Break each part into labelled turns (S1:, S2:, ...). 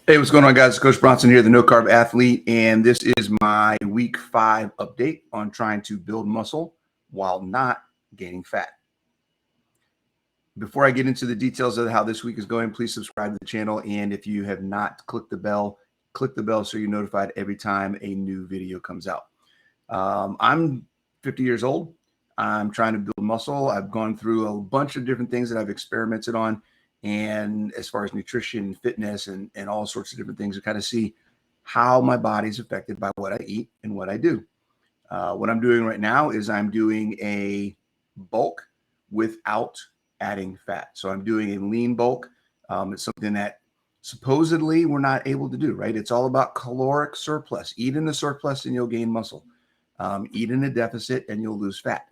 S1: Hey, what's going on, guys? Coach Bronson here, the No Carb Athlete, and this is my week 5 update on trying to build muscle while not gaining fat. Before I get into the details of how this week is going, please subscribe to the channel, and if you have not, click the bell so you're notified every time a new video comes out. I'm 50 years old. I'm trying to build muscle. I've gone through a bunch of different things that I've experimented on, and as far as nutrition, fitness, and all sorts of different things to kind of see how my body's affected by what I eat and what I do. What I'm doing right now is I'm doing a bulk without adding fat. So I'm doing a lean bulk. It's something that supposedly we're not able to do, right? It's all about caloric surplus. Eat in the surplus and you'll gain muscle. Eat in a deficit and you'll lose fat.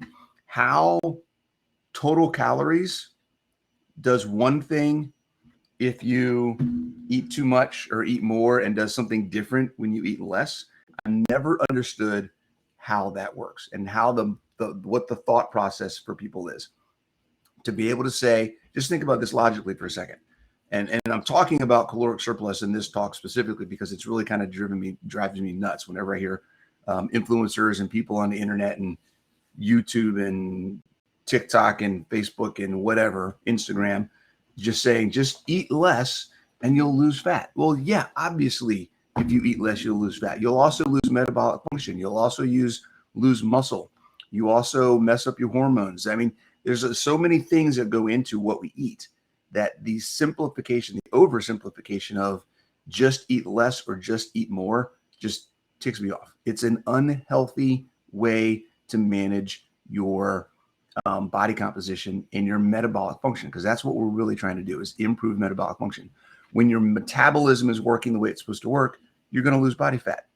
S1: How total calories does one thing if you eat too much or eat more, and does something different when you eat less. I never understood how that works and how what the thought process for people is. To be able to say, just think about this logically for a second. And I'm talking about caloric surplus in this talk specifically because it's really kind of drives me nuts whenever I hear influencers and people on the internet and YouTube and TikTok and Facebook and whatever, Instagram, just saying, just eat less and you'll lose fat. Well, yeah, obviously, if you eat less, you'll lose fat. You'll also lose metabolic function. You'll also lose muscle. You also mess up your hormones. I mean, there's so many things that go into what we eat that the simplification, the oversimplification of just eat less or just eat more just ticks me off. It's an unhealthy way to manage your body composition and your metabolic function, because that's what we're really trying to do, is improve metabolic function. When your metabolism is working the way it's supposed to work, you're going to lose body fat.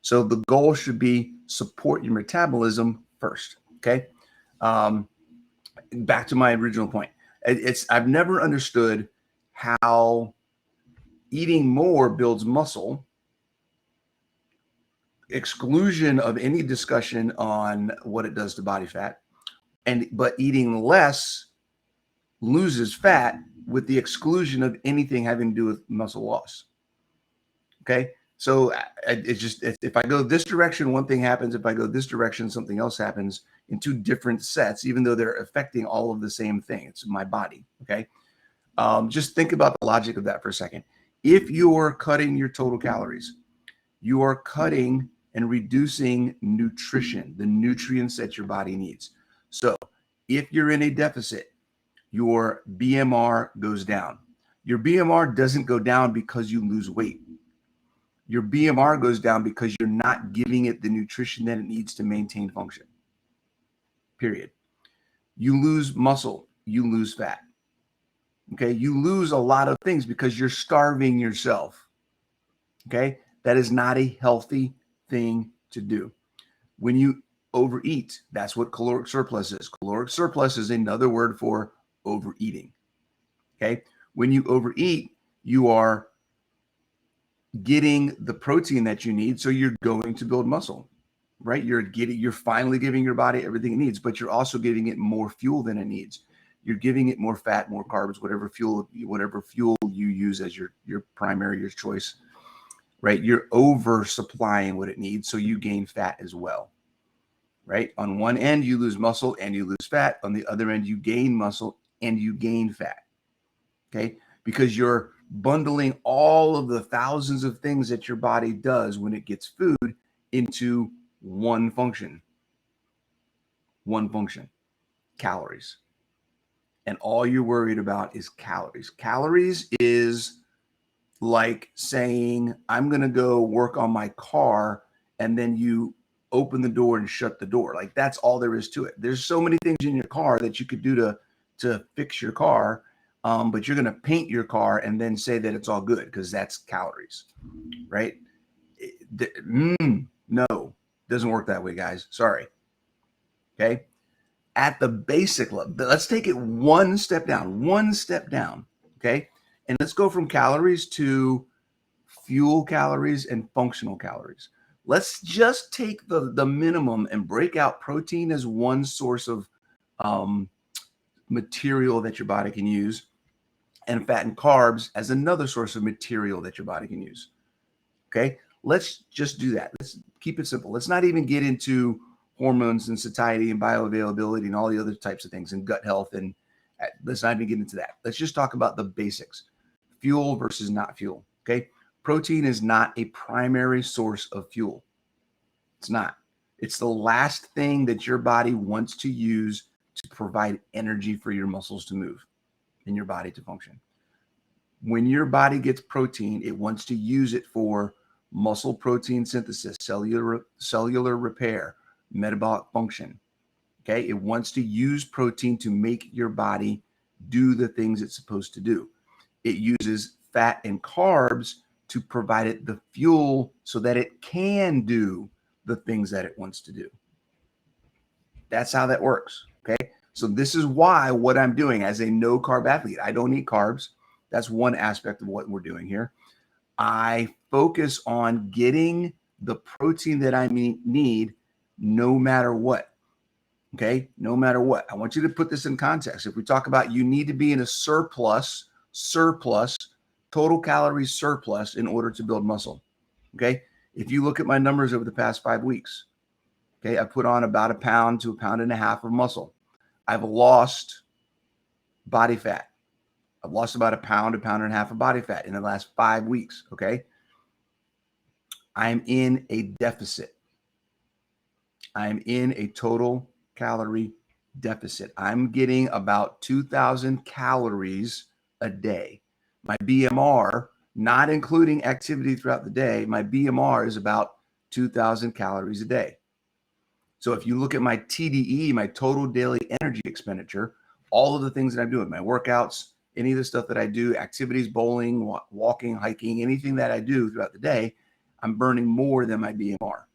S1: So the goal should be support your metabolism first. Okay. Back to my original point. I've never understood how eating more builds muscle, exclusion of any discussion on what it does to body fat, but eating less loses fat with the exclusion of anything having to do with muscle loss. Okay. So if I go this direction, one thing happens. If I go this direction, something else happens in two different sets, even though they're affecting all of the same thing. It's my body. Okay. Just think about the logic of that for a second. If you're cutting your total calories, you are cutting and reducing nutrition, the nutrients that your body needs. So if you're in a deficit, your BMR goes down. Your BMR doesn't go down because you lose weight. Your BMR goes down because you're not giving it the nutrition that it needs to maintain function. Period. You lose muscle, you lose fat. Okay. You lose a lot of things because you're starving yourself. Okay. That is not a healthy thing to do. When you overeat, that's what caloric surplus is. Caloric surplus is another word for overeating. Okay. When you overeat, you are getting the protein that you need. So you're going to build muscle, right? You're finally giving your body everything it needs, but you're also giving it more fuel than it needs. You're giving it more fat, more carbs, whatever fuel you use as your primary, your choice, right? You're over supplying what it needs. So you gain fat as well, right? On one end, you lose muscle and you lose fat. On the other end, you gain muscle and you gain fat. Okay. Because you're bundling all of the thousands of things that your body does when it gets food into one function, calories. And all you're worried about is calories. Calories is like saying, I'm going to go work on my car, and then you open the door and shut the door. Like, that's all there is to it. There's so many things in your car that you could do to fix your car. But you're going to paint your car and then say that it's all good because that's calories, right? No, doesn't work that way, guys. Sorry. Okay. At the basic level, let's take it one step down. Okay. And let's go from calories to fuel calories and functional calories. Let's just take the minimum and break out protein as one source of material that your body can use. and fat and carbs as another source of material that your body can use. Okay, let's just do that. Let's keep it simple. Let's not even get into hormones and satiety and bioavailability and all the other types of things and gut health. And let's not even get into that. Let's just talk about the basics. Fuel versus not fuel. Okay, protein is not a primary source of fuel. It's not. It's the last thing that your body wants to use to provide energy for your muscles to move and your body to function. When your body gets protein, it wants to use it for muscle protein synthesis, cellular repair, metabolic function. Okay, it wants to use protein to make your body do the things it's supposed to do. It uses fat and carbs to provide it the fuel so that it can do the things that it wants to do. That's how that works. Okay, so this is why what I'm doing as a no carb athlete, I don't eat carbs. That's one aspect of what we're doing here. I focus on getting the protein that I need no matter what. Okay, no matter what. I want you to put this in context. If we talk about you need to be in a surplus, total calories surplus in order to build muscle. Okay, if you look at my numbers over the past 5 weeks, okay, I put on about 1 pound to 1.5 pounds of muscle. I've lost body fat. I've lost about 1 pound, 1.5 pounds of body fat in the last 5 weeks. Okay. I'm in a deficit. I'm in a total calorie deficit. I'm getting about 2,000 calories a day. My BMR, not including activity throughout the day, my BMR is about 2,000 calories a day. So if you look at my TDE, my total daily energy expenditure, all of the things that I'm doing, my workouts, any of the stuff that I do, activities, bowling, walking, hiking, anything that I do throughout the day, I'm burning more than my BMR,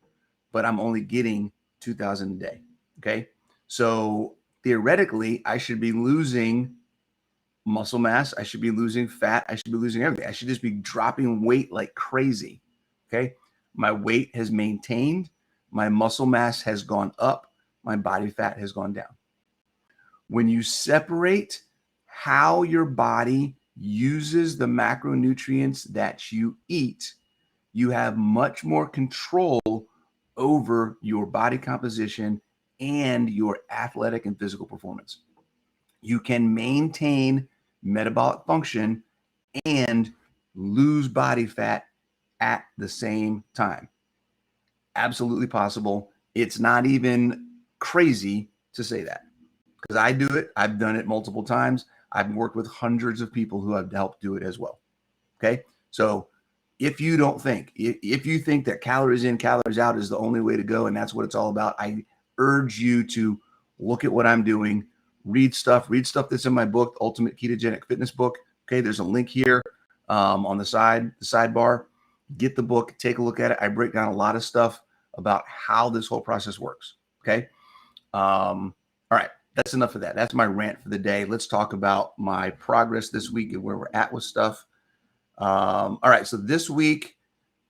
S1: but I'm only getting 2,000 a day. Okay. So theoretically, I should be losing muscle mass. I should be losing fat. I should be losing everything. I should just be dropping weight like crazy. Okay. My weight has maintained. My muscle mass has gone up. My body fat has gone down. When you separate how your body uses the macronutrients that you eat, you have much more control over your body composition and your athletic and physical performance. You can maintain metabolic function and lose body fat at the same time. Absolutely possible. It's not even crazy to say that because I do it. I've done it multiple times. I've worked with hundreds of people who have helped do it as well. Okay. So if you don't think, if you think that calories in, calories out is the only way to go, and that's what it's all about, I urge you to look at what I'm doing, read stuff that's in my book, Ultimate Ketogenic Fitness Book. Okay. There's a link here on the sidebar. Get the book, take a look at it. I break down a lot of stuff about how this whole process works. Okay. All right. That's enough of that. That's my rant for the day. Let's talk about my progress this week and where we're at with stuff. All right. So this week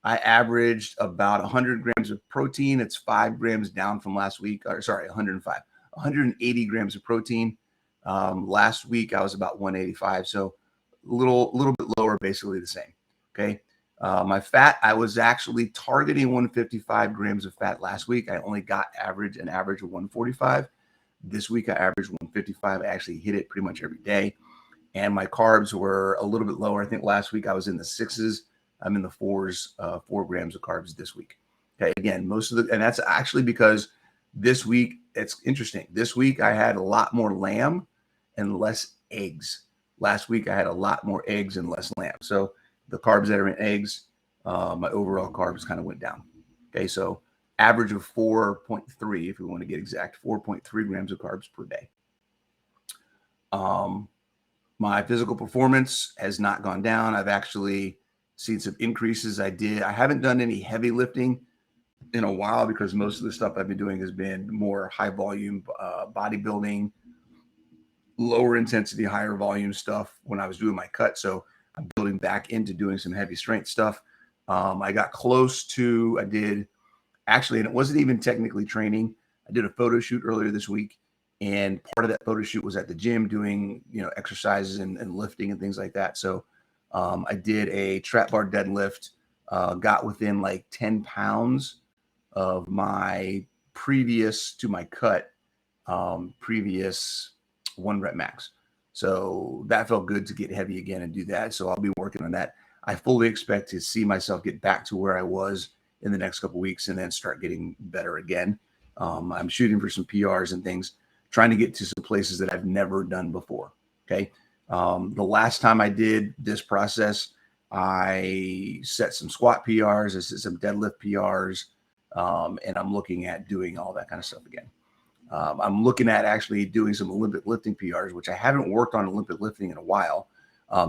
S1: I averaged about 100 grams of protein. It's 5 grams down from last week. Or sorry, 180 grams of protein. Last week I was about 185. So a little bit lower, basically the same. Okay. My fat, I was actually targeting 155 grams of fat last week. I only got an average of 145. This week I averaged 155. I actually hit it pretty much every day. And my carbs were a little bit lower. I think last week I was in the 6s. I'm in the 4s, 4 grams of carbs this week. Okay. Again, and that's actually because this week, it's interesting. This week I had a lot more lamb and less eggs. Last week I had a lot more eggs and less lamb. So the carbs that are in eggs, my overall carbs kind of went down. Okay. So average of 4.3, if we want to get exact, 4.3 grams of carbs per day. My physical performance has not gone down. I've actually seen some increases. I haven't done any heavy lifting in a while because most of the stuff I've been doing has been more high volume bodybuilding, lower intensity, higher volume stuff when I was doing my cut. So I'm building back into doing some heavy strength stuff. I got close to, and it wasn't even technically training. I did a photo shoot earlier this week And part of that photo shoot was at the gym doing, exercises and lifting and things like that. So I did a trap bar deadlift, got within like 10 pounds of my previous to my cut, previous 1 rep max. So that felt good to get heavy again and do that. So I'll be working on that. I fully expect to see myself get back to where I was in the next couple of weeks and then start getting better again. I'm shooting for some PRs and things, trying to get to some places that I've never done before. Okay. The last time I did this process, I set some squat PRs, I set some deadlift PRs, and I'm looking at doing all that kind of stuff again. I'm looking at actually doing some Olympic lifting PRs, which I haven't worked on Olympic lifting in a while,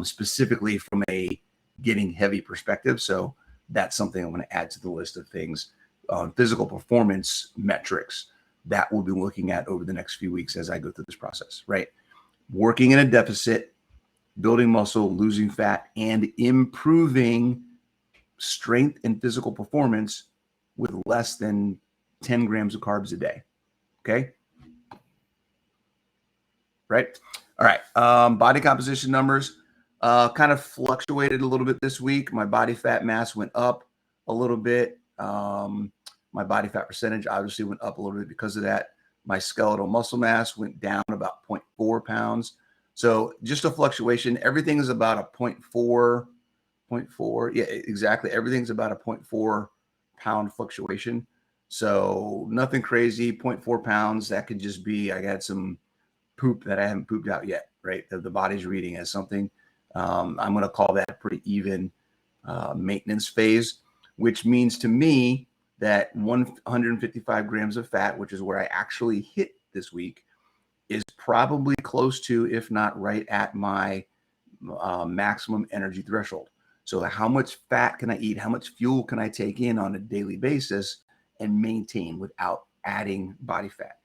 S1: specifically from a getting heavy perspective. So that's something I'm going to add to the list of things on physical performance metrics that we'll be looking at over the next few weeks as I go through this process, right? Working in a deficit, building muscle, losing fat, and improving strength and physical performance with less than 10 grams of carbs a day. Okay. Right. All right. Body composition numbers kind of fluctuated a little bit this week. My body fat mass went up a little bit. My body fat percentage obviously went up a little bit because of that. My skeletal muscle mass went down about 0.4 pounds. So just a fluctuation. Everything is about a 0.4. Yeah, exactly. Everything's about a 0.4 pound fluctuation. So nothing crazy, 0.4 pounds. That could just be, I got some poop that I haven't pooped out yet, right? The body's reading as something. I'm going to call that a pretty even maintenance phase, which means to me that 155 grams of fat, which is where I actually hit this week, is probably close to, if not right at my maximum energy threshold. So how much fat can I eat? How much fuel can I take in on a daily basis and maintain without adding body fat?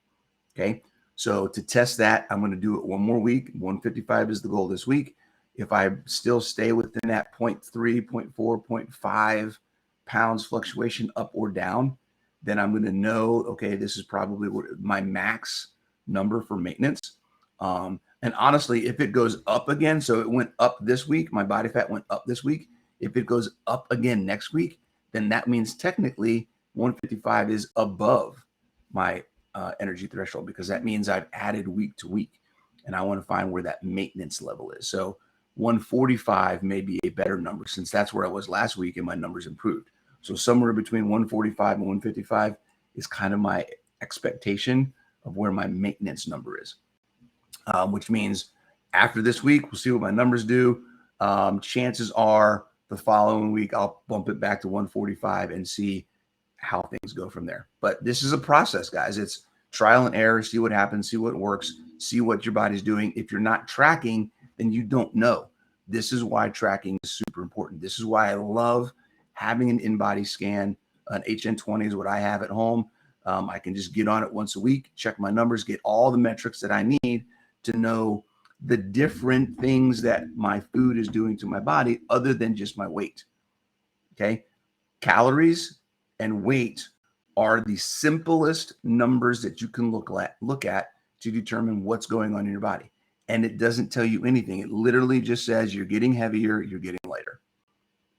S1: Okay. So to test that, I'm going to do it one more week. 155 is the goal this week. If I still stay within that 0.3, 0.4, 0.5 pounds fluctuation up or down, then I'm going to know, okay, this is probably my max number for maintenance. And honestly, if it goes up again, so it went up this week, my body fat went up this week. If it goes up again next week, then that means technically 155 is above my energy threshold, because that means I've added week to week, and I want to find where that maintenance level is. So 145 may be a better number, since that's where I was last week and my numbers improved. So somewhere between 145 and 155 is kind of my expectation of where my maintenance number is, which means after this week, we'll see what my numbers do. Chances are the following week, I'll bump it back to 145 and see how things go from there. But this is a process, guys. It's trial and error. See what happens, see what works, see what your body's doing. If you're not tracking, then you don't know. This is why tracking is super important. This is why I love having an in-body scan. An HN20 is what I have at home. I can just get on it once a week, check my numbers, get all the metrics that I need to know the different things that my food is doing to my body other than just my weight. Okay. Calories and weight are the simplest numbers that you can look at to determine what's going on in your body. And it doesn't tell you anything. It literally just says you're getting heavier, you're getting lighter.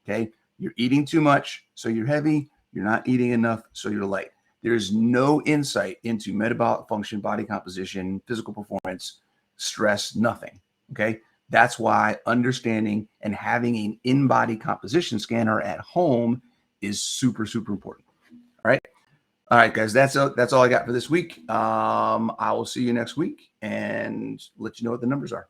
S1: Okay. You're eating too much, so you're heavy. You're not eating enough, so you're light. There's no insight into metabolic function, body composition, physical performance, stress, nothing. Okay. That's why understanding and having an in-body composition scanner at home is super, super important. All right. All right, guys, that's all I got for this week. I will see you next week and let you know what the numbers are.